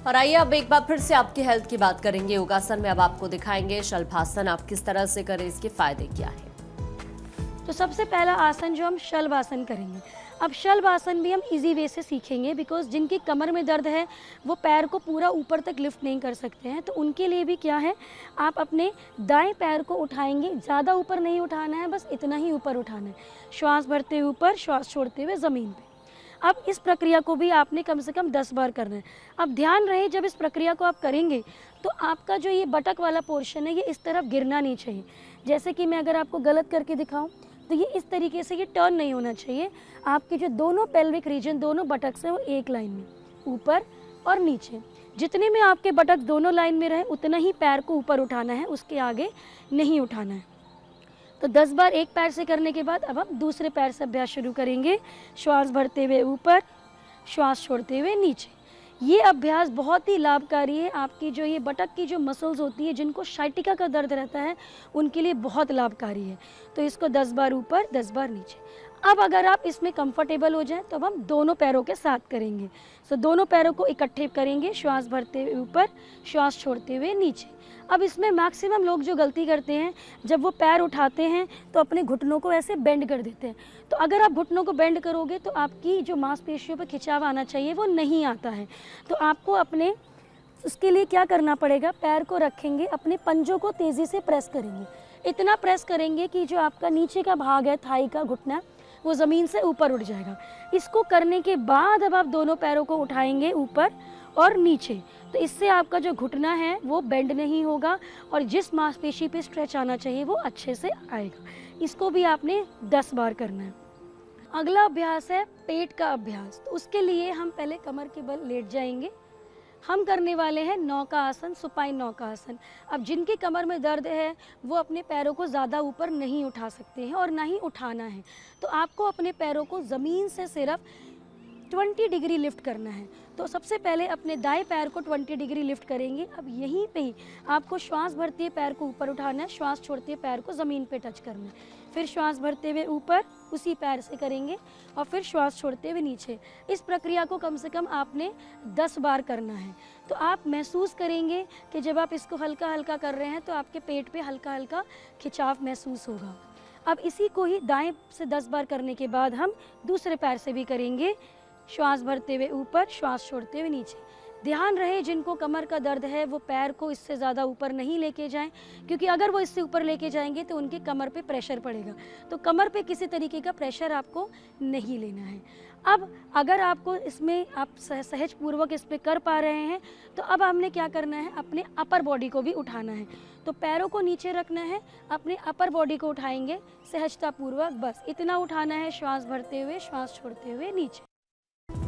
और आइए अब एक बार फिर से आपकी हेल्थ की बात करेंगे। योगासन में अब आपको दिखाएंगे शलभासन आप किस तरह से करें, इसके फायदे क्या है। तो सबसे पहला आसन जो हम शलभासन करेंगे। अब शलभासन भी हम इजी वे से सीखेंगे बिकॉज जिनकी कमर में दर्द है वो पैर को पूरा ऊपर तक लिफ्ट नहीं कर सकते हैं, तो उनके लिए भी क्या है, आप अपने दाएं पैर को उठाएंगे। ज़्यादा ऊपर नहीं उठाना है, बस इतना ही ऊपर उठाना है। श्वास भरते हुए ऊपर, श्वास छोड़ते हुए ज़मीन पे। अब इस प्रक्रिया को भी आपने कम से कम 10 बार करना है। अब ध्यान रहे जब इस प्रक्रिया को आप करेंगे तो आपका जो ये बटक वाला पोर्शन है ये इस तरफ गिरना नहीं चाहिए। जैसे कि मैं अगर आपको गलत करके दिखाऊं तो ये इस तरीके से ये टर्न नहीं होना चाहिए। आपके जो दोनों पेल्विक रीजन, दोनों बटक्स हैं वो एक लाइन में, ऊपर और नीचे। जितने में आपके बटक दोनों लाइन में रहे उतना ही पैर को ऊपर उठाना है, उसके आगे नहीं उठाना है। तो 10 बार एक पैर से करने के बाद अब हम दूसरे पैर से अभ्यास शुरू करेंगे। श्वास भरते हुए ऊपर, श्वास छोड़ते हुए नीचे। ये अभ्यास बहुत ही लाभकारी है। आपकी जो ये बटक की जो मसल्स होती है, जिनको शाइटिका का दर्द रहता है, उनके लिए बहुत लाभकारी है। तो इसको 10 बार ऊपर, 10 बार नीचे। अब अगर आप इसमें कंफर्टेबल हो जाएं तो अब हम दोनों पैरों के साथ करेंगे। सो दोनों पैरों को इकट्ठे करेंगे, श्वास भरते हुए ऊपर, श्वास छोड़ते हुए नीचे। अब इसमें मैक्सिमम लोग जो गलती करते हैं, जब वो पैर उठाते हैं तो अपने घुटनों को ऐसे बेंड कर देते हैं। तो अगर आप घुटनों को बेंड करोगे तो आपकी जो मांसपेशियों पर खिंचाव आना चाहिए वो नहीं आता है। तो आपको अपने उसके लिए क्या करना पड़ेगा, पैर को रखेंगे, अपने पंजों को तेज़ी से प्रेस करेंगे। इतना प्रेस करेंगे कि जो आपका नीचे का भाग है, थाई का घुटना, वो ज़मीन से ऊपर उठ जाएगा। इसको करने के बाद अब आप दोनों पैरों को उठाएंगे ऊपर और नीचे। तो इससे आपका जो घुटना है वो बेंड नहीं होगा और जिस मांसपेशी पे स्ट्रेच आना चाहिए वो अच्छे से आएगा। इसको भी आपने 10 बार करना है। अगला अभ्यास है पेट का अभ्यास। तो उसके लिए हम पहले कमर के बल लेट जाएंगे। हम करने वाले हैं नौका आसन, सुपाइन नौका आसन। अब जिनकी कमर में दर्द है वो अपने पैरों को ज़्यादा ऊपर नहीं उठा सकते हैं और ना ही उठाना है। तो आपको अपने पैरों को ज़मीन से सिर्फ 20 डिग्री लिफ्ट करना है। तो सबसे पहले अपने दाएं पैर को 20 डिग्री लिफ्ट करेंगे। अब यहीं पे ही आपको श्वास भरते हुए पैर को ऊपर उठाना है, श्वास छोड़ते हुए पैर को ज़मीन पे टच करना है। फिर श्वास भरते हुए ऊपर उसी पैर से करेंगे और फिर श्वास छोड़ते हुए नीचे। इस प्रक्रिया को कम से कम आपने 10 बार करना है। तो आप महसूस करेंगे कि जब आप इसको हल्का हल्का कर रहे हैं तो आपके पेट पे हल्का हल्का खिंचाव महसूस होगा। अब इसी को ही दाएं से 10 बार करने के बाद हम दूसरे पैर से भी करेंगे। श्वास भरते हुए ऊपर, श्वास छोड़ते हुए नीचे। ध्यान रहे जिनको कमर का दर्द है वो पैर को इससे ज़्यादा ऊपर नहीं लेके जाएं, क्योंकि अगर वो इससे ऊपर लेके जाएंगे तो उनकी कमर पे प्रेशर पड़ेगा। तो कमर पे किसी तरीके का प्रेशर आपको नहीं लेना है। अब अगर आपको इसमें आप सहज पूर्वक इस पर कर पा रहे हैं तो अब हमने क्या करना है, अपने अपर बॉडी को भी उठाना है। तो पैरों को नीचे रखना है, अपने अपर बॉडी को उठाएंगे सहजता पूर्वक, बस इतना उठाना है। श्वास भरते हुए, श्वास छोड़ते हुए नीचे।